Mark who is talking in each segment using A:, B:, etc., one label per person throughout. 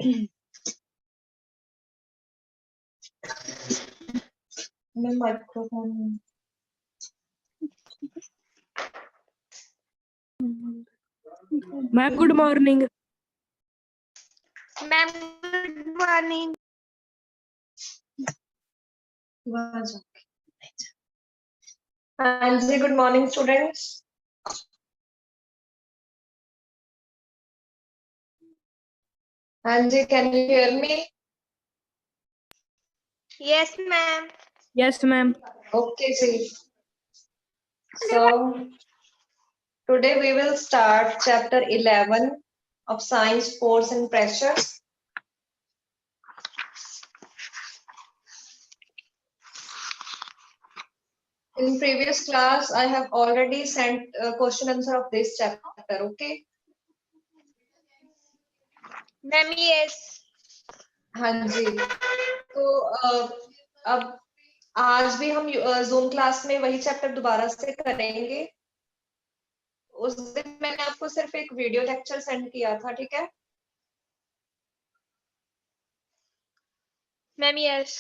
A: मैं microphone
B: ma'am good morning.
C: Ma'am good morning.
A: हाँ जी, गुड मॉर्निंग स्टूडेंट्स। हाँ जी, can you hear me?
C: Yes ma'am.
B: Yes ma'am.
A: Okay, जी. So today we will start chapter 11 of science, force and pressure. In previous class, I have already sent a question answer of this chapter. Okay.
C: Ma'am yes.
A: हाँ जी, तो अब आज भी हम zoom class में वही chapter दोबारा से करेंगे। उस दिन मैंने आपको सिर्फ एक वीडियो लेक्चर सेंड किया था, ठीक है?
C: Ma'am yes.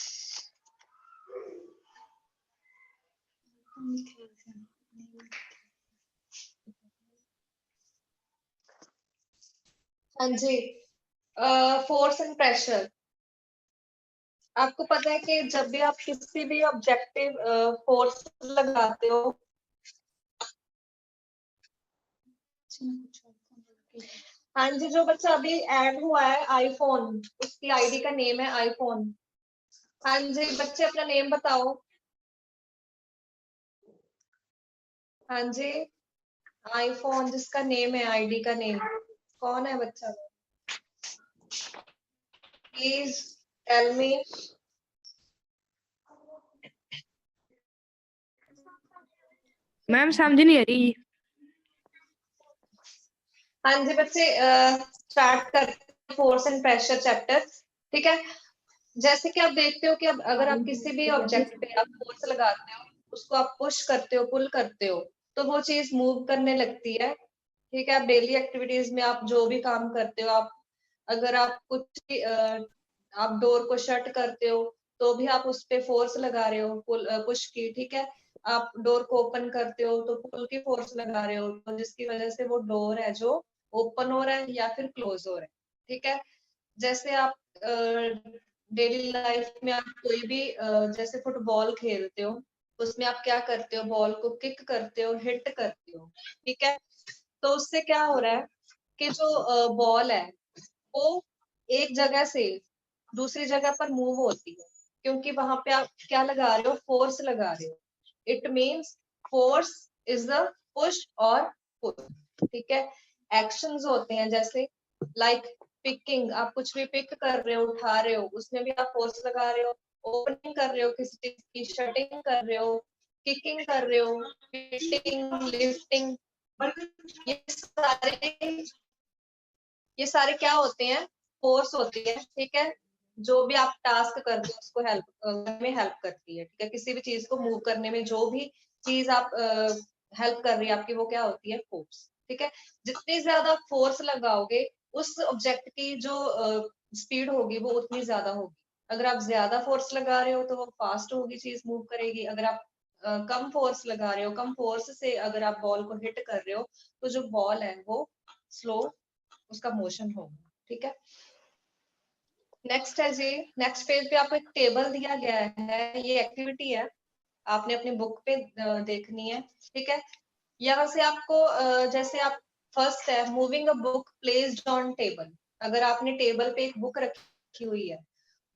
A: हाँ जी, फोर्स एंड प्रेशर। आपको पता है कि जब भी आप किसी भी ऑब्जेक्टिव फोर्स लगाते हो, हाँ जी, जो बच्चा अभी ऐड हुआ है आईफोन, उसकी आईडी का नेम है आईफोन। हाँ जी, बच्चे अपना नेम बताओ। हाँ जी, आईफोन जिसका नेम है, आईडी का नेम कौन है बच्चा? Please tell me.
B: मैम समझ नहीं आ रही।
A: हाँ जी बच्चे, स्टार्ट करते हैं फोर्स एंड प्रेशर चैप्टर, ठीक है? जैसे कि आप देखते हो कि अब अगर आप किसी भी ऑब्जेक्ट पे आप फोर्स लगाते हो, उसको आप पुश करते हो, पुल करते हो, तो वो चीज मूव करने लगती है, ठीक है? आप डेली एक्टिविटीज में आप जो भी काम करते हो, आप अगर आप कुछ भी, आप डोर को शट करते हो तो भी आप उस पे फोर्स लगा रहे हो, पुश की, ठीक है? आप डोर को ओपन करते हो तो पुल की फोर्स लगा रहे हो, तो जिसकी वजह से वो डोर है जो ओपन हो रहा है या फिर क्लोज हो रहा है, ठीक है? जैसे आप डेली लाइफ में आप कोई भी जैसे फुटबॉल खेलते हो, उसमें आप क्या करते हो? बॉल को किक करते हो, हिट करते हो, ठीक है? तो उससे क्या हो रहा है कि जो बॉल है वो एक जगह से दूसरी जगह पर मूव होती है, क्योंकि वहां पे आप क्या लगा रहे हो? फोर्स लगा रहे हो। It means force is the push और पुल, ठीक है? एक्शंस होते हैं जैसे लाइक पिकिंग, आप कुछ भी पिक कर रहे हो, उठा रहे हो, उसमें भी आप फोर्स लगा रहे हो। ओपनिंग कर रहे हो किसी चीज की, शटिंग कर रहे हो, किकिंग कर रहे हो, हिटिंग, लिफ्टिंग, ये ये सारे क्या होते हैं? फोर्स होती है, ठीक है? जो भी आप टास्क करते हो उसको हेल्प में हेल्प करती है, ठीक है? किसी भी चीज को मूव करने में जो भी चीज आप हेल्प कर रही है आपकी, वो क्या होती है? फोर्स, ठीक है? जितनी ज्यादा फोर्स लगाओगे, उस ऑब्जेक्ट की जो स्पीड होगी वो उतनी ज्यादा होगी। अगर आप ज्यादा फोर्स लगा रहे हो तो वो फास्ट होगी, चीज मूव करेगी। अगर आप कम फोर्स लगा रहे हो, कम फोर्स से अगर आप बॉल को हिट कर रहे हो, तो जो बॉल है वो स्लो उसका मोशन होगा, ठीक है? नेक्स्ट है जी, नेक्स्ट पेज पे आपको एक टेबल दिया गया है, ये एक्टिविटी है, आपने अपनी बुक पे देखनी है, ठीक है? यहाँ से आपको जैसे आप फर्स्ट है moving a book placed on table. अगर आपने टेबल पे एक बुक रखी हुई है,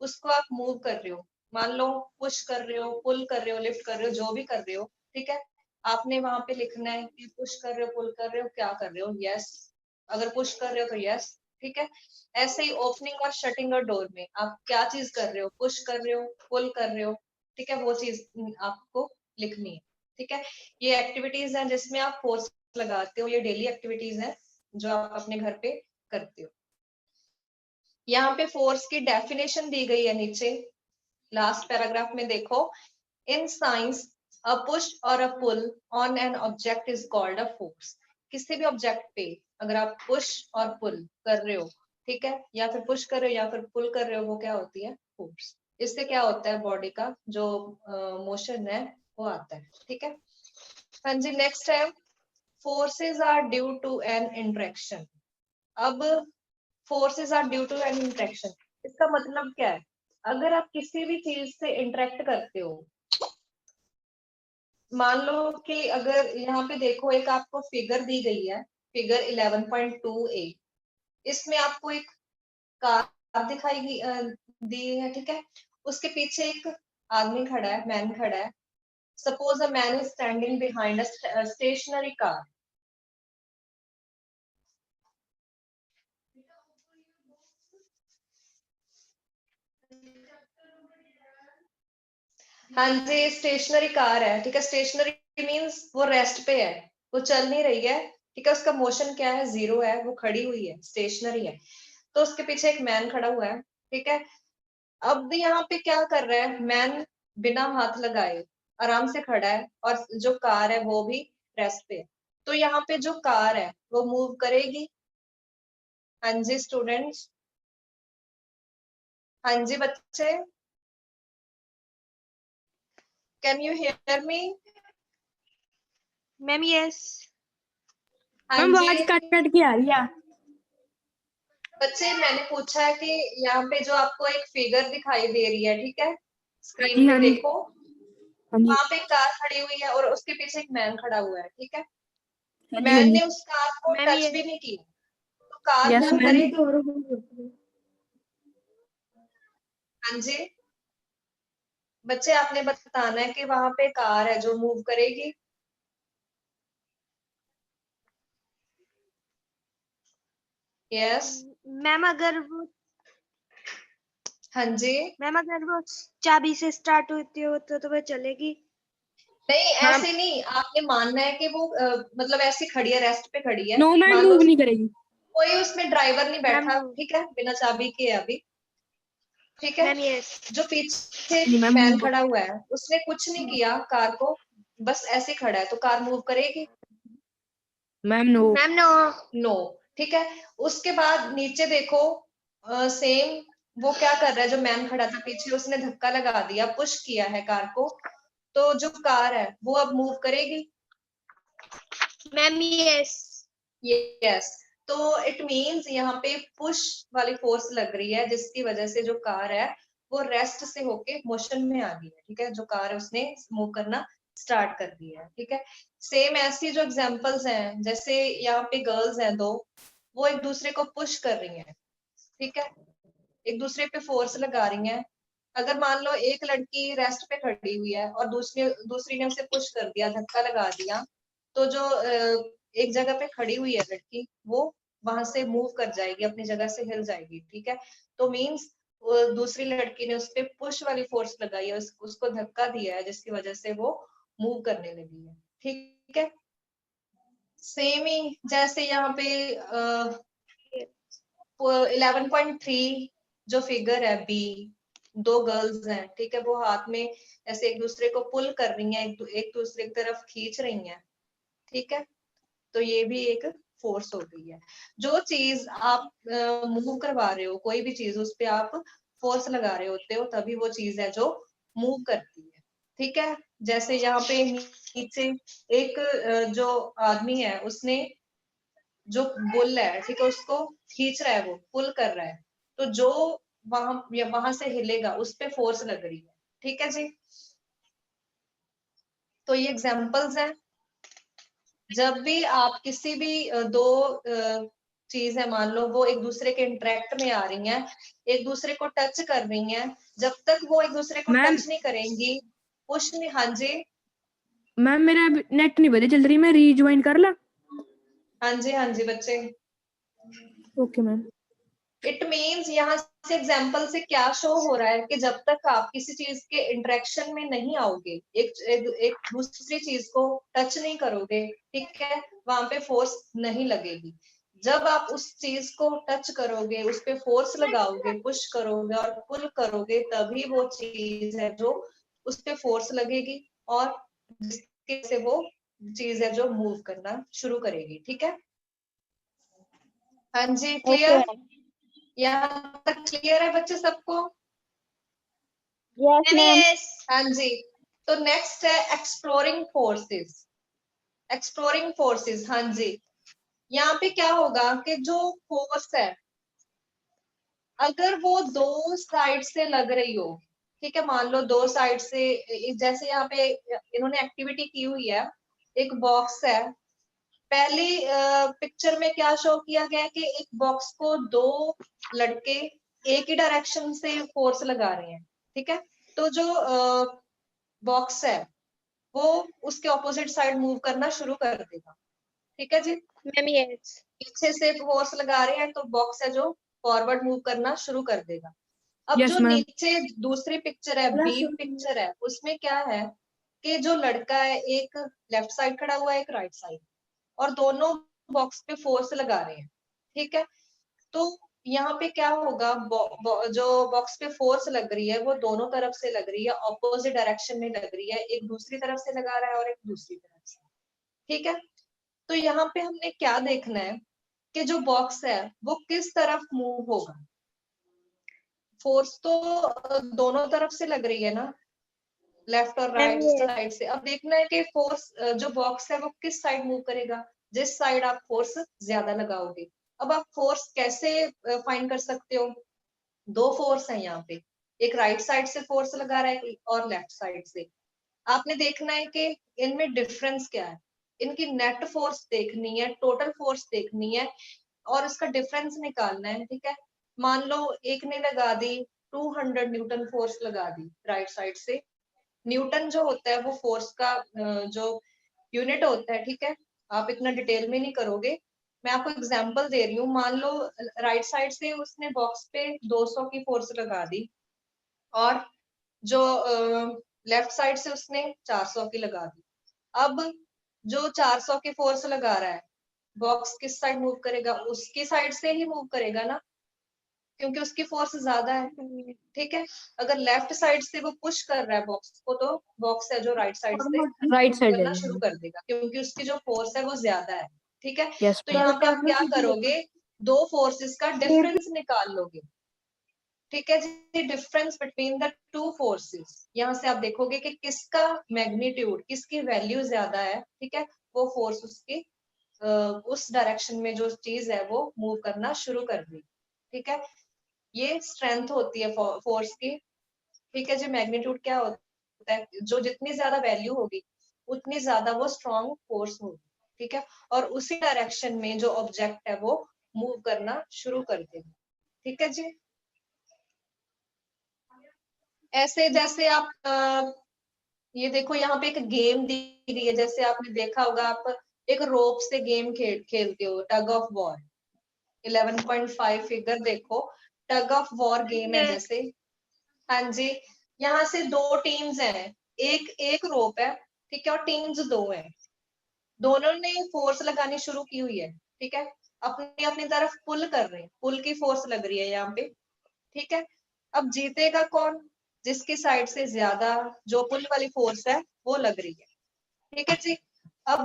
A: उसको आप मूव कर रहे हो, मान लो पुश कर रहे हो, पुल कर रहे हो, लिफ्ट कर रहे हो, जो भी कर रहे हो, ठीक है? आपने वहां पे लिखना है कि पुश कर रहे हो, पुल कर रहे हो, क्या कर रहे हो? यस। अगर पुश कर रहे हो तो यस, ठीक है? ऐसे ही ओपनिंग और शटिंग और डोर में आप क्या चीज कर रहे हो? पुश कर रहे हो, पुल कर रहे हो, ठीक है? वो चीज आपको लिखनी है, ठीक है? ये एक्टिविटीज हैं जिसमें आप फोर्स लगाते हो, ये डेली एक्टिविटीज हैं जो आप अपने घर पे करते हो। यहाँ पे फोर्स की डेफिनेशन दी गई है नीचे लास्ट पैराग्राफ में, देखो। In science a push or a pull on an object is called a force. किसी भी ऑब्जेक्ट पे अगर आप पुश और पुल कर रहे हो ठीक है, या फिर पुश कर रहे हो या फिर पुल कर रहे हो, वो क्या होती है, फोर्स। इससे क्या होता है, बॉडी का जो मोशन है वो आता है। ठीक है, हाँ जी, नेक्स्ट है forces are due to an interaction. अब forces are due to an interaction, इसका मतलब क्या है, अगर आप किसी भी चीज से इंटरेक्ट करते हो, मान लो कि अगर यहाँ पे देखो एक आपको फिगर दी गई है, फिगर 11.2a, इसमें आपको एक कार दिखाई दी है, ठीक है, उसके पीछे एक आदमी खड़ा है, मैन खड़ा है। Suppose a man is standing behind a stationary car. हाँ जी, स्टेशनरी कार है, ठीक है, स्टेशनरी मींस वो रेस्ट पे है, वो चल नहीं रही है, ठीक है, उसका मोशन क्या है, जीरो है, वो खड़ी हुई है, स्टेशनरी है। तो उसके पीछे एक मैन खड़ा हुआ है, ठीक है। अब यहाँ पे क्या कर रहा है, मैन बिना हाथ लगाए आराम से खड़ा है, और जो कार है वो भी रेस्ट पे है। तो यहाँ पे जो कार है वो मूव करेगी। हाँ जी स्टूडेंट्स, हाँ जी बच्चे, can you hear me?
C: Ma'am yes.
A: हाँ
B: मैम
A: जी
B: आवाज कट कट के आ रही है।
A: बच्चे, मैंने पूछा है कि यहाँ पे जो आपको एक फिगर दिखाई दे रही है, ठीक है,
B: हाँ
A: स्क्रीन
B: जी
A: पे
B: हाँ जी
A: देखो,
B: हाँ जी
A: वहां पे एक कार खड़ी हुई है और उसके पीछे एक मैन खड़ा हुआ है, ठीक है।
B: हाँ जी हाँ
A: मैन
B: जी।
A: ने उस कार को
C: मैम
A: टच भी
C: यस।
A: नहीं किया, तो कार
B: यस
A: मूव
B: मैम।
A: करेगी। हाँ जी बच्चे, आपने बताना है कि वहां पे कार है जो मूव करेगी। यस।
C: मैम अगर वो
A: हाँ जी,
C: चाबी से स्टार्ट होती हो तो वो चलेगी।
A: नहीं
B: मैम
A: ऐसे नहीं, आपने मानना है कि वो मतलब ऐसी खड़ी है, रेस्ट पे खड़ी है,
B: नो मैम,
A: मान लो
B: मूव नहीं करेगी।
A: कोई उसमें ड्राइवर नहीं
C: मैम
A: बैठा,
C: नो।
A: ठीक है, बिना चाबी के है अभी, ठीक है।
C: Ma'am yes.
A: जो पीछे
B: जी मैम
A: मैन
B: मूव।
A: खड़ा हुआ है उसने कुछ नहीं किया कार को, बस ऐसे खड़ा है, तो कार मूव करेगी?
B: Ma'am no.
C: Ma'am no.
A: No, ठीक है। उसके बाद नीचे देखो, सेम वो क्या कर रहा है, जो मैन खड़ा था पीछे उसने धक्का लगा दिया, पुश किया है कार को, तो जो कार है वो अब मूव करेगी।
C: Ma'am yes.
A: यस, तो इट मींस यहाँ पे पुश वाली फोर्स लग रही है, जिसकी वजह से जो कार है वो रेस्ट से होके मोशन में आ गई है, ठीक है, जो कार है उसने मूव करना स्टार्ट कर दिया है, ठीक है। सेम ऐसी जो एग्जांपल्स हैं, जैसे यहाँ पे गर्ल्स हैं दो, वो एक दूसरे को पुश कर रही हैं, ठीक है, एक दूसरे पे फोर्स लगा रही हैं। अगर मान लो एक लड़की रेस्ट पे खड़ी हुई है और दूसरी दूसरी ने उसे पुश कर दिया, धक्का लगा दिया, तो जो एक जगह पे खड़ी हुई है लड़की, वो वहां से मूव कर जाएगी, अपनी जगह से हिल जाएगी, ठीक है। तो मीन्स दूसरी लड़की ने उस पे पुश वाली फोर्स लगाई है, उसको धक्का दिया है, जिसकी वजह से वो मूव करने लगी है, ठीक है। सेम ही जैसे यहाँ पे 11.3 जो फिगर है बी, दो गर्ल्स हैं, ठीक है, वो हाथ में ऐसे एक दूसरे को पुल कर रही हैं, एक दूसरे की तरफ खींच रही हैं, ठीक है। तो ये भी एक फोर्स हो गई है। जो चीज आप मूव करवा रहे हो, कोई भी चीज, उस पे आप फोर्स लगा रहे होते हो, तभी वो चीज है जो मूव करती है, ठीक है। जैसे यहाँ पे नीचे एक जो आदमी है उसने जो बुल है, ठीक है, उसको खींच रहा है, वो पुल कर रहा है, तो जो वहां से हिलेगा उस पे फोर्स लग रही है, ठीक है जी। तो ये एग्जांपल्स हैं। जब भी आप किसी भी दो चीज है, मान लो वो एक दूसरे के इंटरेक्ट में आ रही हैं, एक दूसरे को टच कर रही हैं, जब तक वो एक दूसरे को
B: मैम
A: टच नहीं करेंगी, पुश नहीं, हाँ जी,
B: मैम मेरा नेट नहीं बदे चल रही, मैं रीज्वाइन कर ला?
A: हाँ जी, हाँ जी बच्चे।
B: Okay ma'am.
A: इट मीन्स यहाँ से एग्जाम्पल से क्या शो हो रहा है कि जब तक आप किसी चीज के इंटरेक्शन में नहीं आओगे, एक दूसरी चीज को टच नहीं करोगे, ठीक है, वहां पे फोर्स नहीं लगेगी। जब आप उस चीज को टच करोगे, उस पे फोर्स लगाओगे, पुश करोगे और पुल करोगे, तभी वो चीज है जो उस पे फोर्स लगेगी, और जिसके से वो चीज है जो मूव करना शुरू करेगी, ठीक है। हाँ जी,
C: ओके
A: क्लियर?
C: मैम।
A: यहाँ तक क्लियर है बच्चे सबको?
C: Yes ma'am.
A: हाँ जी। तो नेक्स्ट है एक्सप्लोरिंग फोर्सेस। एक्सप्लोरिंग फोर्सेस, हाँ जी। यहाँ पे क्या होगा कि जो फोर्स है अगर वो दो साइड से लग रही हो, ठीक है, मान लो दो साइड से, जैसे यहाँ पे इन्होंने एक्टिविटी की हुई है, एक बॉक्स है, पहली पिक्चर में क्या शो किया गया है कि एक बॉक्स को दो लड़के एक ही डायरेक्शन से फोर्स लगा रहे हैं, ठीक है। तो जो बॉक्स है वो उसके ऑपोजिट साइड मूव करना शुरू कर देगा, ठीक है जी।
C: Ma'am yes.
A: पीछे से फोर्स लगा रहे हैं तो बॉक्स है जो फॉरवर्ड मूव करना शुरू कर देगा। अब
B: यस
A: जो
B: मैम।
A: नीचे दूसरी पिक्चर है, बी पिक्चर है, उसमें क्या है कि जो लड़का है एक लेफ्ट साइड खड़ा हुआ है, एक राइट साइड, और दोनों बॉक्स पे फोर्स लगा रहे हैं, ठीक है। तो यहाँ पे क्या होगा, जो बॉक्स पे फोर्स लग रही है वो दोनों तरफ से लग रही है, ऑपोजिट डायरेक्शन में लग रही है, एक दूसरी तरफ से लगा रहा है और एक दूसरी तरफ से, ठीक है। तो यहाँ पे हमने क्या देखना है कि जो बॉक्स है वो किस तरफ मूव होगा। फोर्स तो दोनों तरफ से लग रही है ना, लेफ्ट और
C: मैम
A: राइट
C: यस।
A: साइड से। अब देखना है कि फोर्स जो बॉक्स है वो किस साइड मूव करेगा, जिस साइड आप फोर्स ज्यादा लगाओगे। अब आप फोर्स कैसे फाइंड कर सकते हो, दो फोर्स है यहाँ पे, एक राइट साइड से फोर्स लगा रहा है और लेफ्ट साइड से। आपने देखना है कि इनमें डिफरेंस क्या है, इनकी नेट फोर्स देखनी है, टोटल फोर्स देखनी है और इसका डिफरेंस निकालना है, ठीक है। मान लो एक ने लगा दी 200 न्यूटन फोर्स लगा दी राइट साइड से। न्यूटन जो होता है वो फोर्स का जो यूनिट होता है, ठीक है। आप इतना डिटेल में नहीं करोगे, मैं आपको एग्जांपल दे रही हूँ। मान लो राइट साइड से उसने बॉक्स पे 200 की फोर्स लगा दी और जो लेफ्ट साइड से उसने 400 की लगा दी। अब जो 400 की फोर्स लगा रहा है, बॉक्स किस साइड मूव करेगा, उसकी साइड से ही मूव करेगा ना, क्योंकि उसकी फोर्स ज्यादा है, ठीक है। अगर लेफ्ट साइड से वो पुश कर रहा है बॉक्स को, तो बॉक्स है जो राइट साइड से
B: राइट
A: मूव
B: साइड
A: करना शुरू कर देगा, क्योंकि उसकी जो फोर्स है वो ज्यादा है, ठीक है।
B: यस
A: तो यहाँ पे आप क्या करोगे, दो फोर्सेस का डिफरेंस निकाल लोगे, ठीक है जी। Difference between the two forces, यहाँ से आप देखोगे कि किसका मैग्नीट्यूड, किसकी वैल्यू ज्यादा है, ठीक है। वो फोर्स उसकी उस डायरेक्शन में जो चीज है वो मूव करना शुरू कर दी, ठीक है। ये स्ट्रेंथ होती है फोर्स की, ठीक है जी। मैग्नीट्यूड क्या होता है, जो जितनी ज्यादा वैल्यू होगी उतनी ज्यादा वो स्ट्रॉन्ग फोर्स होगी, ठीक है। और उसी डायरेक्शन में जो ऑब्जेक्ट है वो मूव करना शुरू कर देगा, ठीक है जी। ऐसे जैसे आप ये देखो यहाँ पे एक गेम दी गई है, जैसे आपने देखा होगा, आप एक रोप से गेम खेलते हो, टग ऑफ वॉर। 11.5 फिगर देखो, टग ऑफ वॉर गेम है जैसे। हाँ जी। यहाँ से दो टीम्स हैं, एक एक रोप है, ठीक है, और टीम्स दो हैं। दोनों ने फोर्स लगानी शुरू की हुई है, ठीक है। अपनी अपनी तरफ पुल कर रहे हैं, पुल की फोर्स लग रही है यहाँ पे, ठीक है। अब जीतेगा कौन, जिसकी साइड से ज्यादा जो पुल वाली फोर्स है वो लग रही है, ठीक है जी। अब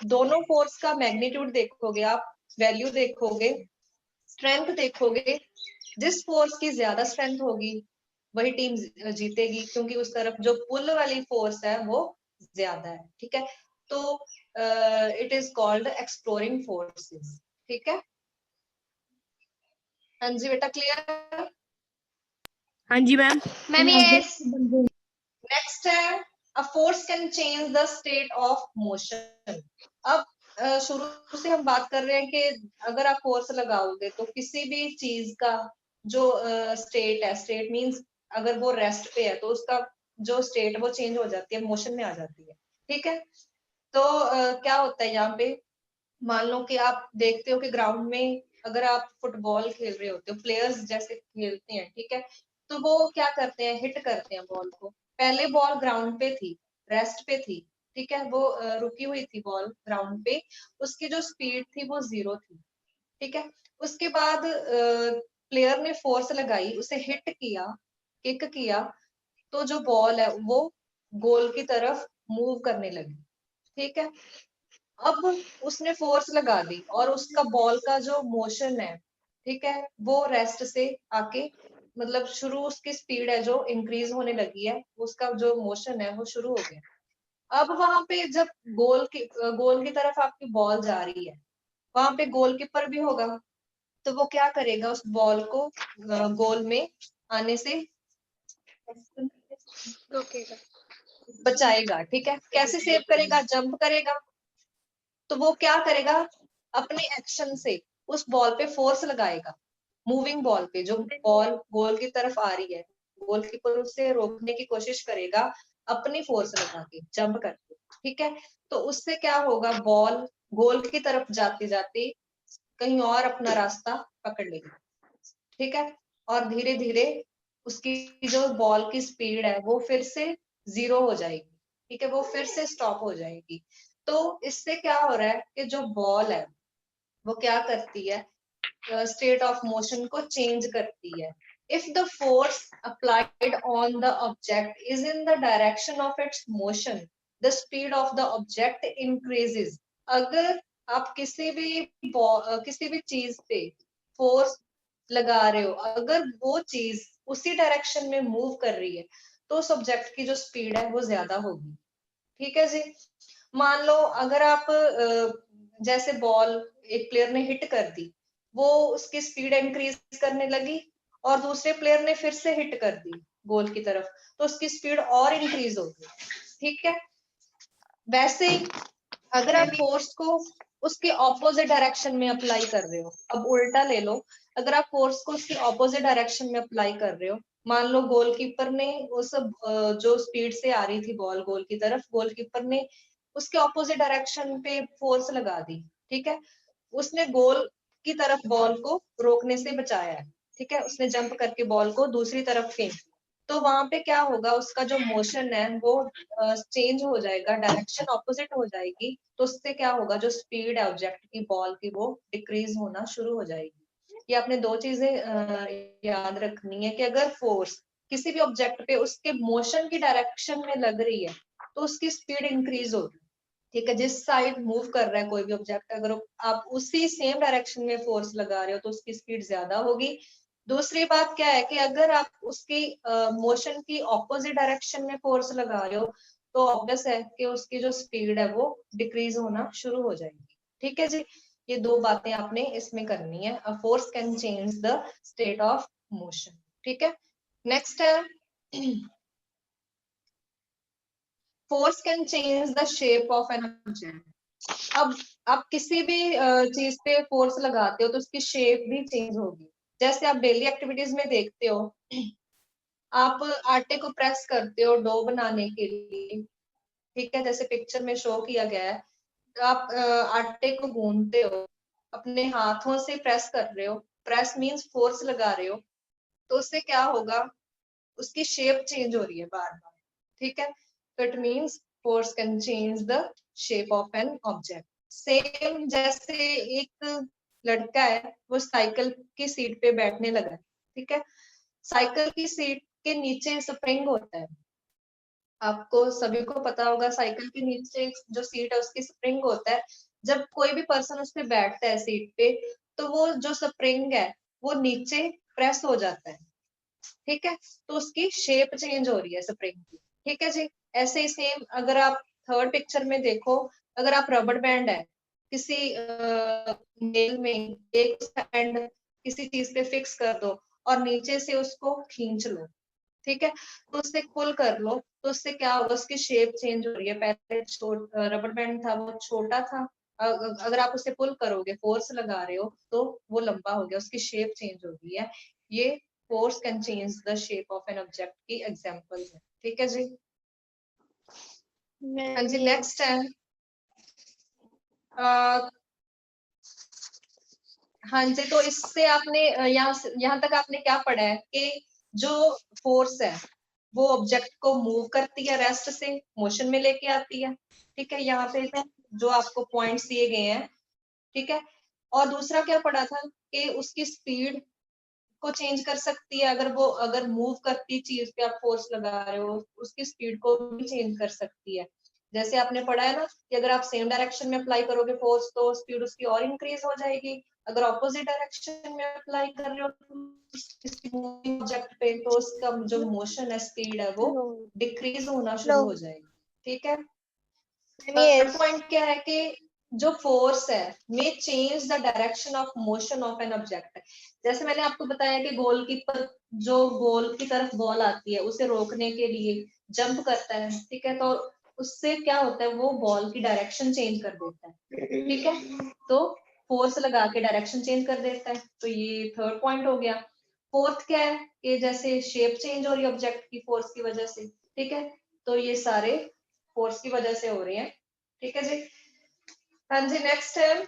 A: दोनों फोर्स का मैग्नीट्यूड देखोगे आप, वैल्यू देखोगे, स्ट्रेंथ देखोगे। जिस फोर्स की ज्यादा स्ट्रेंथ होगी वही टीम जीतेगी, क्योंकि उस तरफ जो पुल वाली फोर्स है वो ज्यादा है, ठीक है। तो it is called exploring forces, ठीक है। हाँ जी बेटा, क्लियर?
B: हाँ जी मैम।
C: Ma'am yes.
A: नेक्स्ट है a force can change the state of motion. अब शुरू से हम बात कर रहे हैं कि अगर आप फोर्स लगाओगे तो किसी भी चीज का जो स्टेट है, स्टेट मींस अगर वो रेस्ट पे है तो उसका जो स्टेट वो चेंज हो जाती है, मोशन में आ जाती है, ठीक है। तो क्या होता है यहाँ पे, मान लो कि आप देखते हो कि ग्राउंड में अगर आप फुटबॉल खेल रहे होते हो, प्लेयर्स जैसे खेलते हैं, ठीक है, तो वो क्या करते हैं, हिट करते हैं बॉल को। पहले बॉल ग्राउंड पे थी, रेस्ट पे थी, ठीक है, वो रुकी हुई थी बॉल ग्राउंड पे, उसकी जो स्पीड थी वो 0 थी, ठीक है। उसके बाद प्लेयर ने फोर्स लगाई, उसे हिट किया, किक किया, तो जो बॉल है वो गोल की तरफ मूव करने लगी, ठीक है। अब उसने फोर्स लगा दी और उसका बॉल का जो मोशन है, ठीक है, वो रेस्ट से आके मतलब शुरू उसकी स्पीड है जो इंक्रीज होने लगी है, उसका जो मोशन है वो शुरू हो गया। अब वहां पे जब गोल की तरफ आपकी बॉल जा रही है, वहां पे गोलकीपर भी होगा, तो वो क्या करेगा, उस बॉल को गोल में आने से
C: रोकेगा।
A: बचाएगा। ठीक है, कैसे सेव करेगा, जंप करेगा, तो वो क्या करेगा, अपने एक्शन से उस बॉल पे फोर्स लगाएगा, मूविंग बॉल पे, जो बॉल गोल की तरफ आ रही है, गोलकीपर उसे रोकने की कोशिश करेगा अपनी फोर्स लगा के, जंप करके। ठीक है, तो उससे क्या होगा, बॉल गोल की तरफ जाते जाते कहीं और अपना रास्ता पकड़ लेगी। ठीक है, और धीरे धीरे उसकी जो बॉल की स्पीड है वो फिर से 0 हो जाएगी। ठीक है, वो फिर से स्टॉप हो जाएगी। तो इससे क्या हो रहा है कि जो बॉल है वो क्या करती है, स्टेट ऑफ मोशन को चेंज करती है। If the force applied on the object is in the direction of its motion, the speed of the object increases. अगर आप किसी भी चीज पे फोर्स लगा रहे हो, अगर वो चीज उसी डायरेक्शन में मूव कर रही है, तो उस ऑब्जेक्ट की जो स्पीड है वो ज्यादा होगी। ठीक है जी, मान लो अगर आप जैसे बॉल एक प्लेयर ने हिट कर दी, वो उसकी स्पीड इंक्रीज करने लगी, और दूसरे प्लेयर ने फिर से हिट कर दी गोल की तरफ, तो उसकी स्पीड और इंक्रीज होगी। ठीक है, वैसे ही अगर आप फोर्स को उसके ऑपोजिट डायरेक्शन में अप्लाई कर रहे हो, अब उल्टा ले लो, अगर आप फोर्स को उसकी ऑपोजिट डायरेक्शन में अप्लाई कर रहे हो, मान लो गोलकीपर ने उस जो स्पीड से आ रही थी बॉल गोल की तरफ, गोलकीपर ने उसके ऑपोजिट डायरेक्शन पे फोर्स लगा दी। ठीक है, उसने गोल की तरफ बॉल को रोकने से बचाया है। ठीक है, उसने जंप करके बॉल को दूसरी तरफ फेंक, तो वहां पे क्या होगा, उसका जो मोशन है वो चेंज हो जाएगा, डायरेक्शन ऑपोजिट हो जाएगी, तो उससे क्या होगा, जो स्पीड है ऑब्जेक्ट की बॉल की वो डिक्रीज होना शुरू हो जाएगी। ये आपने दो चीजें याद रखनी है कि अगर फोर्स किसी भी ऑब्जेक्ट पे उसके मोशन की डायरेक्शन में लग रही है, तो उसकी स्पीड इंक्रीज होगी। ठीक है, जिस साइड मूव कर रहा है कोई भी ऑब्जेक्ट, अगर आप उसी सेम डायरेक्शन में फोर्स लगा रहे हो तो उसकी स्पीड ज्यादा होगी। दूसरी बात क्या है कि अगर आप उसकी मोशन की ऑपोजिट डायरेक्शन में फोर्स लगा रहे हो, तो ऑब्वियस है कि उसकी जो स्पीड है वो डिक्रीज होना शुरू हो जाएगी। ठीक है जी, ये दो बातें आपने इसमें करनी है। A force can change the state of motion. ठीक है, नेक्स्ट है force can change the shape of an object. अब आप किसी भी चीज पे फोर्स लगाते हो तो उसकी शेप भी चेंज होगी। जैसे आप डेली एक्टिविटीज में देखते हो, आप आटे को प्रेस करते हो डो बनाने के लिए। ठीक है, जैसे पिक्चर में शो किया गया है, आप आटे को गूंदते हो, अपने हाथों से प्रेस कर रहे हो, प्रेस मींस फोर्स लगा रहे हो, तो उससे क्या होगा, उसकी शेप चेंज हो रही है बार बार। ठीक है, तो it means force can change the shape of an object. Same जैसे एक लड़का है, वो साइकिल की सीट पे बैठने लगा है। ठीक है, साइकिल की सीट के नीचे स्प्रिंग होता है, आपको सभी को पता होगा, साइकिल के नीचे जो सीट है उसकी स्प्रिंग होता है। जब कोई भी पर्सन उस पे बैठता है सीट पे, तो वो जो स्प्रिंग है वो नीचे प्रेस हो जाता है। ठीक है, तो उसकी शेप चेंज हो रही है स्प्रिंग की। ठीक है जी, ऐसे ही सेम अगर आप थर्ड पिक्चर में देखो, अगर आप रबड़ बैंड है किसी नेल में, एक एंड किसी चीज पे फिक्स कर दो और नीचे से उसको खींच लो। ठीक है, तो उससे पुल कर लो, तो उससे क्या होगा, उसकी शेप चेंज हो रही है। पहले रबड़ बैंड था वो छोटा था, अगर आप उसे पुल करोगे, फोर्स लगा रहे हो, तो वो लंबा हो गया, उसकी शेप चेंज हो गई है। ये force can change the shape of an object की एग्जांपल है। ठीक है जी, हाँ जी, नेक्स्ट है हाँ जी, तो इससे आपने यहाँ तक आपने क्या पढ़ा है कि जो फोर्स है वो ऑब्जेक्ट को मूव करती है, रेस्ट से मोशन में लेके आती है। ठीक है, यहाँ पे जो आपको पॉइंट्स दिए गए हैं। ठीक है, और दूसरा क्या पढ़ा था कि उसकी स्पीड को चेंज कर सकती है, अगर मूव करती चीज पे आप फोर्स लगा रहे हो, उसकी स्पीड को भी चेंज कर सकती है। जैसे आपने पढ़ा है ना कि अगर आप सेम डायरेक्शन में अप्लाई करोगे फोर्स, तो स्पीड उसकी और इंक्रीज हो जाएगी, अगर ऑपोजिट डायरेक्शन में अप्लाई कर रहे हो किसी मूविंग ऑब्जेक्ट पे, तो उसका जो मोशन है, स्पीड है, वो डिक्रीज होना शुरू हो जाएगी। ठीक है। थर्ड पॉइंट क्या है कि जो फोर्स है मे change the direction of motion of an object. जैसे मैंने आपको बताया कि गोलकीपर जो गोल की तरफ बॉल आती है उसे रोकने के लिए जंप करता है, ठीक है, तो उससे क्या होता है, वो बॉल की डायरेक्शन चेंज कर देता है। ठीक है, तो फोर्स लगा के डायरेक्शन चेंज कर देता है। तो ये थर्ड पॉइंट हो गया। फोर्थ क्या है कि जैसे शेप चेंज हो रही है ऑब्जेक्ट की फोर्स की वजह से। ठीक है, तो ये सारे फोर्स की वजह से हो रहे हैं। ठीक है जी। हाँ जी, नेक्स्ट है,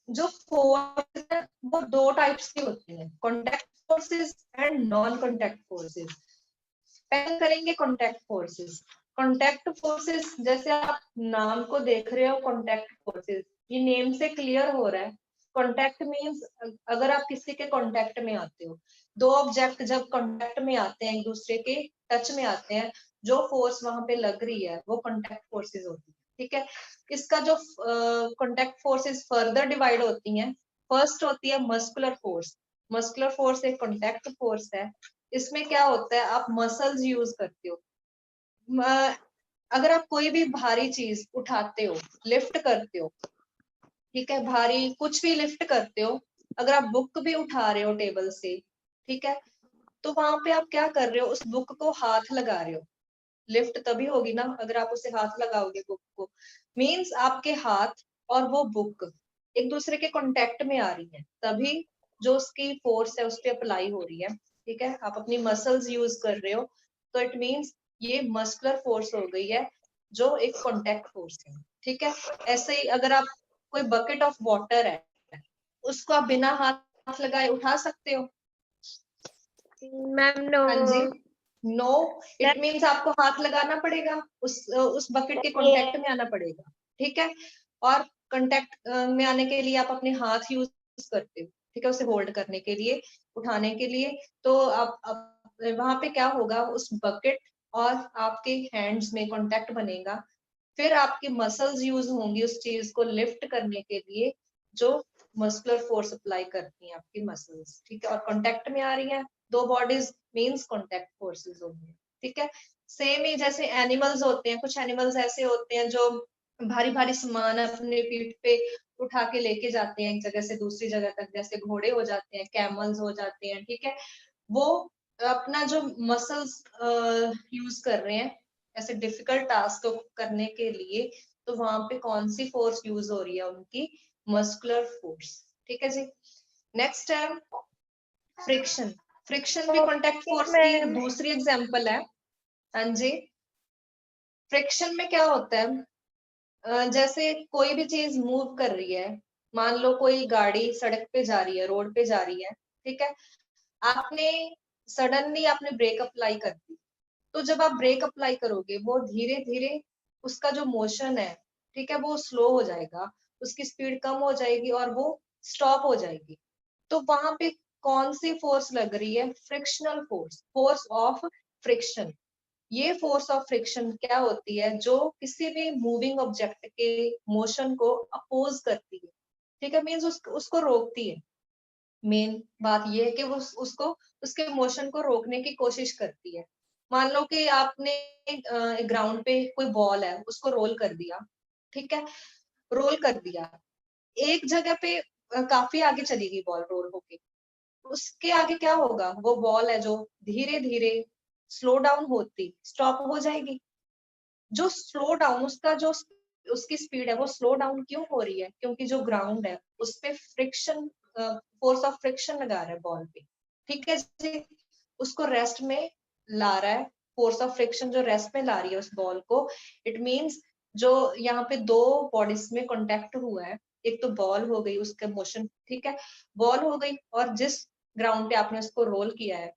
A: जो फोर्स है वो दो टाइप्स की होती है, contact forces and non contact forces. पहले करेंगे कॉन्टैक्ट फोर्सेस। कॉन्टैक्ट फोर्सेस जैसे आप नाम को देख रहे हो, कॉन्टैक्ट फोर्सेस, ये नेम से क्लियर हो रहा है। कॉन्टैक्ट मींस अगर आप किसी के कॉन्टैक्ट में आते हो, दो ऑब्जेक्ट जब कॉन्टैक्ट में आते हैं, एक दूसरे के टच में आते हैं, जो फोर्स वहां पे लग रही है वो कॉन्टैक्ट फोर्सेस होती है। ठीक है, इसका जो कॉन्टैक्ट फोर्सेस फर्दर डिवाइड होती हैं। फर्स्ट होती है मस्कुलर फोर्स। मस्कुलर फोर्स एक कॉन्टैक्ट फोर्स है। इसमें क्या होता है, आप मसल्स यूज करते हो। अगर आप कोई भी भारी चीज उठाते हो, लिफ्ट करते हो, ठीक है, भारी कुछ भी लिफ्ट करते हो, अगर आप बुक भी उठा रहे हो टेबल से, ठीक है, तो वहां पे आप क्या कर रहे हो, उस बुक को हाथ लगा रहे हो। लिफ्ट तभी होगी ना अगर आप उसे हाथ लगाओगे बुक को। मींस आपके हाथ और वो बुक एक दूसरे के कांटेक्ट में आ रही है, तभी जो उसकी फोर्स है उस पर अप्लाई हो रही है। ठीक है, आप अपनी मसल्स यूज कर रहे हो, तो इट मींस ये मस्कुलर फोर्स हो गई है, जो एक कांटेक्ट फोर्स है। ठीक है, ऐसे ही अगर आप कोई बकेट ऑफ वाटर है, उसको आप बिना हाथ लगाए उठा सकते हो?
C: Ma'am no.
A: हाँ जी, नो, इट मीन्स आपको हाथ लगाना पड़ेगा, उस बकेट के कांटेक्ट में आना पड़ेगा। ठीक है, और कांटेक्ट में आने के लिए आप अपने हाथ यूज करते हो, ठीक है, उसे होल्ड करने के लिए, उठाने के लिए। तो आप वहां पे क्या होगा, उस बकेट और आपके हैंड्स में कांटेक्ट बनेगा, फिर आपकी मसल्स यूज होंगी उस चीज को लिफ्ट करने के लिए, जो मस्कुलर फोर्स अप्लाई करती हैं आपकी मसल्स। ठीक है, और कांटेक्ट में आ रही है दो बॉडीज, मींस कांटेक्ट फोर्सेस होंगे। ठीक है, सेम ही जैसे एनिमल्स होते हैं, कुछ एनिमल्स ऐसे होते हैं जो भारी भारी सामान अपने पीठ पे उठा के लेके जाते हैं एक जगह से दूसरी जगह तक, जैसे घोड़े हो जाते हैं, कैमल्स हो जाते हैं। ठीक है, वो अपना जो मसल्स यूज कर रहे हैं ऐसे डिफिकल्ट टास्क को करने के लिए, तो वहां पे कौन सी फोर्स यूज हो रही है, उनकी मस्कुलर फोर्स। ठीक है जी। नेक्स्ट है फ्रिक्शन। फ्रिक्शन भी कांटेक्ट फोर्स की दूसरी एग्जांपल है। हाँ जी, फ्रिक्शन में क्या होता है, जैसे कोई भी चीज मूव कर रही है, मान लो कोई गाड़ी सड़क पे जा रही है, रोड पे जा रही है, ठीक है, आपने सडनली आपने ब्रेक अप्लाई कर दी, तो जब आप ब्रेक अप्लाई करोगे, वो धीरे धीरे उसका जो मोशन है, ठीक है, वो स्लो हो जाएगा, उसकी स्पीड कम हो जाएगी और वो स्टॉप हो जाएगी। तो वहां पे कौन सी फोर्स लग रही है, frictional force, force of friction. ये फोर्स ऑफ फ्रिक्शन क्या होती है, जो किसी भी मूविंग ऑब्जेक्ट के मोशन को अपोज करती है। ठीक है, मीन्स उसको रोकती है। मेन बात ये है कि वो उसको उसके मोशन को रोकने की कोशिश करती है। मान लो कि आपने ग्राउंड पे कोई बॉल है, उसको रोल कर दिया, ठीक है, रोल कर दिया, एक जगह पे काफी आगे चली गई बॉल रोल होके, उसके आगे क्या होगा, वो बॉल है जो धीरे धीरे स्लो डाउन होती स्टॉप हो जाएगी। जो स्लो डाउन उसका जो उसकी स्पीड है वो स्लो डाउन क्यों हो रही है, क्योंकि जो ग्राउंड है उस पे फ्रिक्शन, फोर्स ऑफ फ्रिक्शन लगा रहा है बॉल पे। ठीक है जी, उसको रेस्ट में ला रहा है, फोर्स ऑफ फ्रिक्शन जो रेस्ट में ला रही है उस बॉल को। इट मींस जो यहाँ पे दो बॉडीज में कांटेक्ट हुआ है, एक तो बॉल हो गई उसके मोशन, ठीक है, बॉल हो गई, और जिस ग्राउंड पे आपने उसको रोल किया है,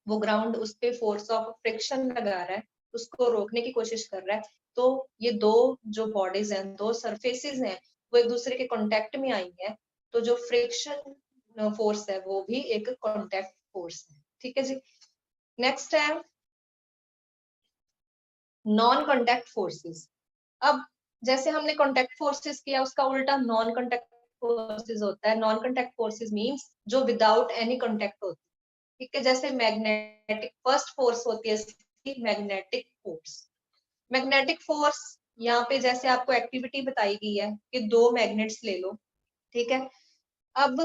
A: वो ग्राउंड उस पे फोर्स ऑफ फ्रिक्शन लगा रहा है, उसको रोकने की कोशिश कर रहा है। तो ये दो जो बॉडीज हैं, दो सरफेसेस हैं, वो एक दूसरे के कांटेक्ट में आई है, तो जो फ्रिक्शन फोर्स है वो भी एक कांटेक्ट फोर्स है। ठीक है जी। नेक्स्ट है नॉन कांटेक्ट फोर्सेस। अब जैसे हमने कांटेक्ट फोर्सेस किया, उसका उल्टा नॉन कांटेक्ट फोर्सेस होता है, नॉन कांटेक्ट फोर्सेस मींस जो विदाउट एनी कांटेक्ट होती है, ठीक है। जैसे मैग्नेटिक फर्स्ट फोर्स होती है मैग्नेटिक फोर्स। मैग्नेटिक फोर्स यहाँ पे जैसे आपको एक्टिविटी बताई गई है कि 2 मैग्नेट्स ले लो, ठीक है। अब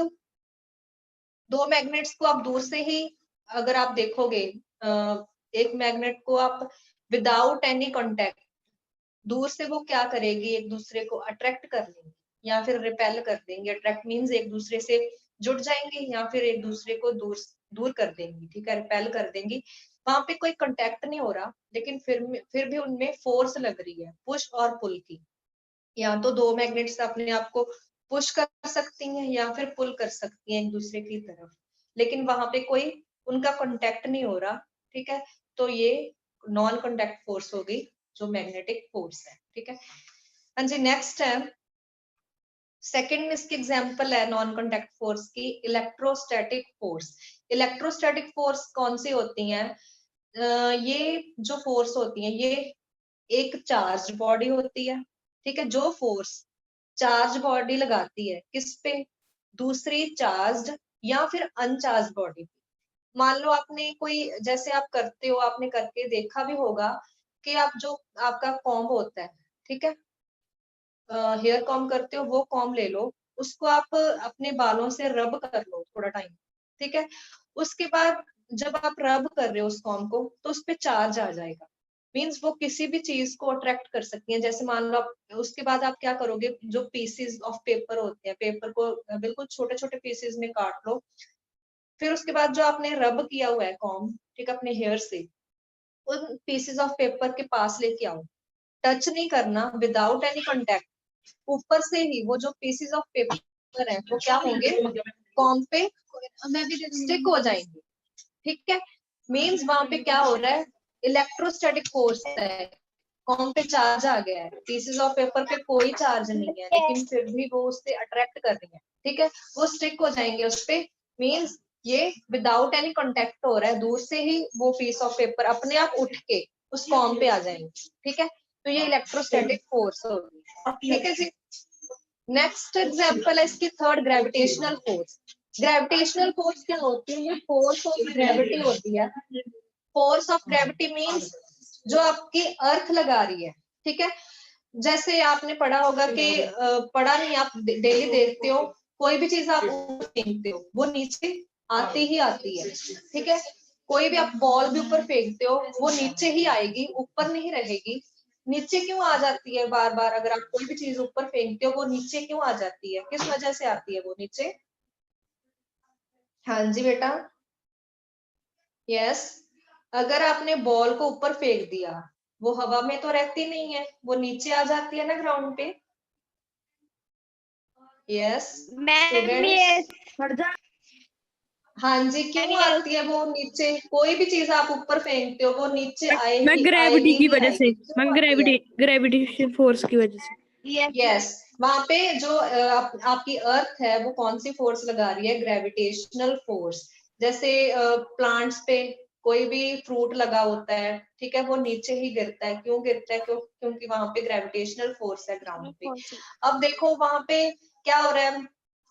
A: 2 मैग्नेट्स को आप दूर से ही अगर आप देखोगे, एक मैग्नेट को आप विदाउट एनी कांटेक्ट दूर से वो क्या करेगी, एक दूसरे को अट्रैक्ट कर लेंगे या फिर रिपेल कर देंगे। अट्रैक्ट मींस एक दूसरे से जुड़ जाएंगे या फिर एक दूसरे को दूर दूर कर देंगी, ठीक है, रिपेल कर देंगी। वहां पे कोई कांटेक्ट नहीं हो रहा, लेकिन फिर भी उनमें फोर्स लग रही है, पुश और पुल की। या तो 2 मैग्नेट्स अपने आप को पुश कर सकती हैं या फिर पुल कर सकती हैं एक दूसरे की तरफ, लेकिन वहां पे कोई उनका कांटेक्ट नहीं हो रहा, ठीक है। तो ये नॉन कांटेक्ट फोर्स हो गई जो मैग्नेटिक फोर्स है, ठीक है। हाँ जी, नेक्स्ट है सेकंड इसकी एग्जांपल है नॉन कांटेक्ट फोर्स की, इलेक्ट्रोस्टैटिक फोर्स। इलेक्ट्रोस्टैटिक फोर्स कौन सी होती हैं? ये जो फोर्स होती है ये एक चार्ज बॉडी होती है, ठीक है। जो फोर्स चार्ज बॉडी लगाती है किस पे? दूसरी चार्ज या फिर अनचार्ज बॉडी पे। मान लो आपने कोई, जैसे आप करते हो, आपने करके देखा भी होगा कि आप जो आपका कॉम्ब होता है, ठीक है, हेयर कॉम्ब करते हो, वो कॉम्ब ले लो, उसको आप अपने बालों से रब कर लो थोड़ा टाइम, ठीक है। उसके बाद जब आप रब कर रहे हो उस कॉम्ब को, तो उस पे चार्ज आ जाएगा, मीन्स वो किसी भी चीज को अट्रैक्ट कर सकती है। जैसे मान लो आप, उसके बाद आप क्या करोगे, जो पीसेस ऑफ पेपर होते हैं, पेपर को बिल्कुल छोटे छोटे पीसेस में काट लो, फिर उसके बाद जो आपने रब किया हुआ है कॉम्ब, ठीक है, अपने हेयर से, उन पीसेस ऑफ पेपर के पास लेके आओ, टच नहीं करना, विदाउट एनी कांटेक्ट, ऊपर से ही वो जो पीसेस ऑफ पेपर है वो क्या होंगे, कॉम्ब पे स्टिक हो जाएंगे, ठीक है। मींस वहां पे क्या हो रहा है, इलेक्ट्रोस्टैटिक फोर्स है, कॉम्ब पे चार्ज आ गया है, पीसेस ऑफ पेपर पे कोई चार्ज नहीं है, लेकिन फिर भी वो उससे अट्रैक्ट कर रही है, ठीक है, वो स्टिक हो जाएंगे उस पे। मींस ये विदाउट एनी कांटेक्ट हो रहा है, दूर से ही वो पीस ऑफ पेपर अपने आप उठ के उस कॉम्ब पे आ जाएंगे, ठीक है। तो ये इलेक्ट्रोस्टैटिक फोर्स होगी, ठीक है जी। नेक्स्ट एग्जांपल है इसकी third, gravitational force. Gravitational force क्या होती है? ये फोर्स ऑफ ग्रेविटी होती है। फोर्स ऑफ ग्रेविटी मींस जो आपकी अर्थ लगा रही है, ठीक है। जैसे आपने पढ़ा होगा कि पढ़ा नहीं, आप डेली देखते हो, कोई भी चीज आप ऊपर फेंकते हो वो नीचे आती ही आती है, ठीक है। कोई भी आप बॉल भी ऊपर फेंकते हो वो नीचे ही आएगी, ऊपर नहीं रहेगी। नीचे क्यों आ जाती है बार बार? अगर आप कोई भी चीज ऊपर फेंकते हो वो नीचे क्यों आ जाती है? किस वजह से आती है वो नीचे? हाँ जी बेटा, यस। अगर आपने बॉल को ऊपर फेंक दिया, वो हवा में तो रहती नहीं है, वो नीचे आ जाती है ना ग्राउंड पे। यस
C: मैम
A: स्टूडेंट्स, हाँ जी, क्यों आती है वो नीचे? कोई भी चीज आप ऊपर फेंकते हो वो नीचे
B: मैं
A: आएगी,
B: ग्रेविटी
A: आएगी
B: की
A: ही
B: वजह से,
A: आएगी। क्यों
B: मैं
A: आती है?
B: ग्रेविटेशन फोर्स की वजह से।
A: यस, वहां पे जो आपकी अर्थ है वो कौन सी फोर्स लगा रही है? Gravitational force. जैसे प्लांट्स पे कोई भी फ्रूट लगा होता है, ठीक है, वो नीचे ही गिरता है। क्यों गिरता है? क्योंकि वहां पे ग्रेविटेशनल फोर्स है ग्राउंड पे। अब देखो वहां पे क्या हो रहा है,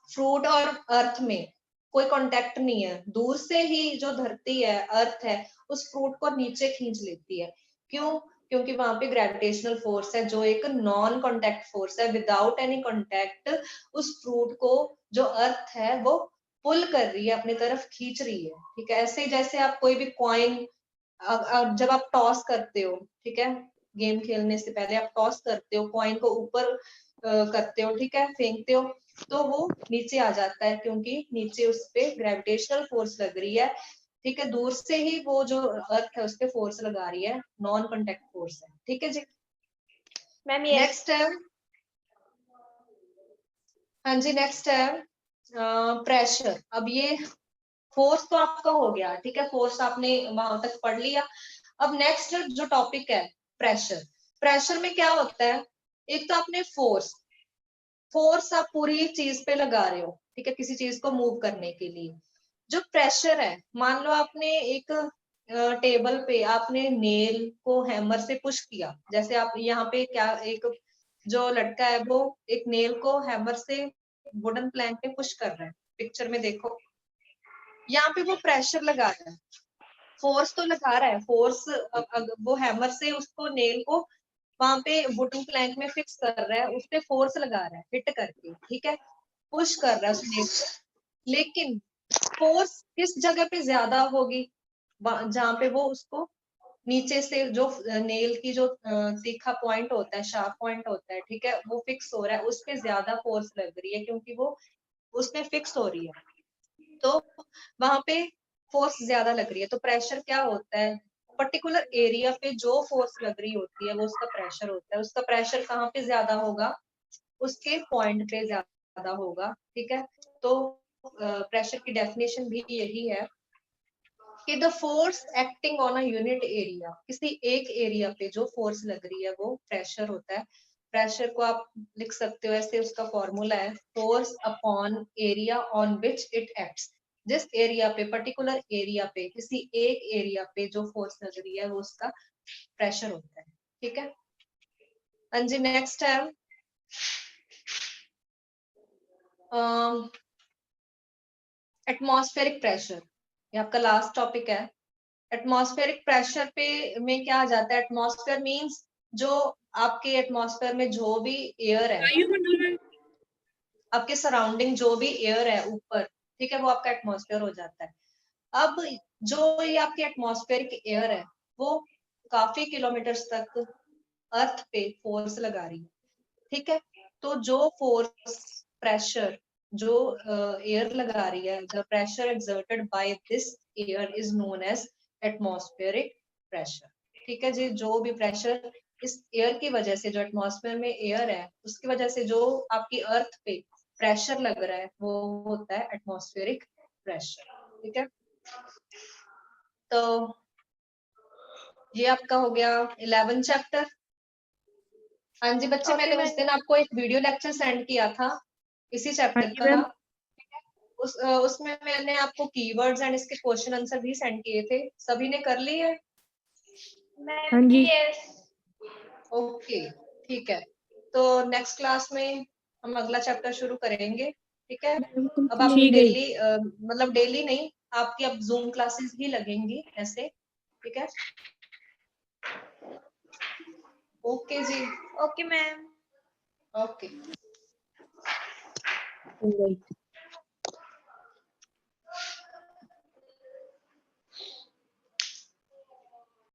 A: फ्रूट और अर्थ में कोई कांटेक्ट नहीं है, दूर से ही जो धरती है, अर्थ है, उस फ्रूट को नीचे खींच लेती है। क्यों? क्योंकि वहां पे ग्रेविटेशनल फोर्स है जो एक नॉन कांटेक्ट फोर्स है, विदाउट एनी कांटेक्ट उस फ्रूट को जो अर्थ है वो पुल कर रही है, अपनी तरफ खींच रही है, ठीक है। ऐसे ही जैसे आप कोई भी कॉइन, जब आप टॉस करते हो, ठीक है, गेम खेलने से पहले आप टॉस करते हो, कॉइन को ऊपर करते हो, ठीक है, फेंकते हो, तो वो नीचे आ जाता है क्योंकि नीचे उस पे ग्रेविटेशनल फोर्स लग रही है, ठीक है। दूर से ही वो जो अर्थ है उस पे फोर्स लगा रही है, नॉन कांटेक्ट फोर्स है, ठीक है जी।
C: मैम
A: नेक्स्ट है, हाँ जी, नेक्स्ट है प्रेशर। अब ये फोर्स तो आपका हो गया, ठीक है, फोर्स आपने वहां तक पढ़ लिया। अब नेक्स्ट जो टॉपिक है प्रेशर। प्रेशर में क्या होता है? एक तो आपने फोर्स, फोर्स आप पूरी चीज पे लगा रहे हो, ठीक है, किसी चीज को मूव करने के लिए। जो प्रेशर है, मान लो आपने एक टेबल पे आपने नेल को हैमर से पुश किया, जैसे आप यहाँ पे क्या, एक जो लड़का है वो एक नेल को हैमर से वुडन प्लैंक पे पुश कर रहा है। पिक्चर में देखो, यहाँ पे वो प्रेशर लगा रहा है, फोर्स तो लगा रहा है, फोर्स वो हैमर से उसको नेल को वहां पे वुडन प्लैंक में फिक्स कर रहा है, उस पे फोर्स लगा रहा है हिट करके, ठीक है, पुश कर रहा है उस नेल को। लेकिन फोर्स किस जगह पे ज्यादा होगी, जहां पे वो उसको नीचे से जो नेल की जो तीखा पॉइंट होता है, शार्प पॉइंट होता है, ठीक है, वो फिक्स हो रहा है, उस पे ज्यादा फोर्स लग रही है क्योंकि वो उसमें फिक्स हो रही है, तो वहां पे फोर्स ज्यादा लग रही है। तो प्रेशर क्या होता है, पर्टिकुलर एरिया पे जो फोर्स लग रही होती है वो उसका प्रेशर होता है। उसका प्रेशर कहाँ पे ज्यादा होगा, उसके पॉइंट पे ज्यादा होगा, ठीक है। तो प्रेशर की डेफिनेशन भी यही है कि the force acting on a unit area, किसी एक एरिया पे जो फोर्स लग रही है वो प्रेशर होता है। प्रेशर को आप लिख सकते हो ऐसे, उसका फॉर्मूला है force upon area on which it acts. जिस एरिया पे, पर्टिकुलर एरिया पे, किसी एक एरिया पे जो फोर्स लग रही है वो उसका प्रेशर होता है, ठीक है। हाँ जी, नेक्स्ट है एटमॉस्फेरिक प्रेशर, ये आपका लास्ट टॉपिक है। एटमॉस्फेरिक प्रेशर पे में क्या आ जाता है, एटमॉस्फेयर मींस जो आपके एटमॉस्फेयर में जो भी एयर है,
B: वायुमंडल में
A: आपके सराउंडिंग जो भी एयर है ऊपर, ठीक है, वो आपका एटमॉस्फेयर हो जाता है। अब जो ये आपकी एटमॉस्फेरिक एयर है वो काफी किलोमीटर्स तक अर्थ पे फोर्स लगा रही है, ठीक है। तो जो फोर्स, प्रेशर जो एयर लगा रही है, the pressure exerted by this air is known as atmospheric pressure, ठीक है जी। जो भी प्रेशर इस एयर की वजह से, जो एटमॉस्फेयर में एयर है उसकी वजह से जो आपकी अर्थ पे प्रेशर लग रहा है वो होता है एटमॉस्फेरिक प्रेशर, ठीक है। तो ये आपका हो गया 11 चैप्टर। हाँ जी बच्चे,
C: Okay,
A: मैंने उस
C: ma'am.
A: दिन आपको एक वीडियो लेक्चर सेंड किया था इसी
B: हाँ
A: चैप्टर
B: जी
A: का।
B: मैम।
A: उसमें मैंने आपको कीवर्ड्स एंड इसके क्वेश्चन आंसर भी सेंड किए थे, सभी ने कर लिए है?
B: हाँ जी।
C: Yes.
A: ओके, ठीक है। तो नेक्स्ट क्लास में हम अगला चैप्टर शुरू करेंगे, ठीक है। अब आपकी
B: ठीक है।
A: डेली मतलब डेली नहीं, आपकी अब जूम क्लासेस भी लगेंगी ऐसे, ठीक है। ओके जी,
C: Okay, ma'am.
A: ओके।
B: Right.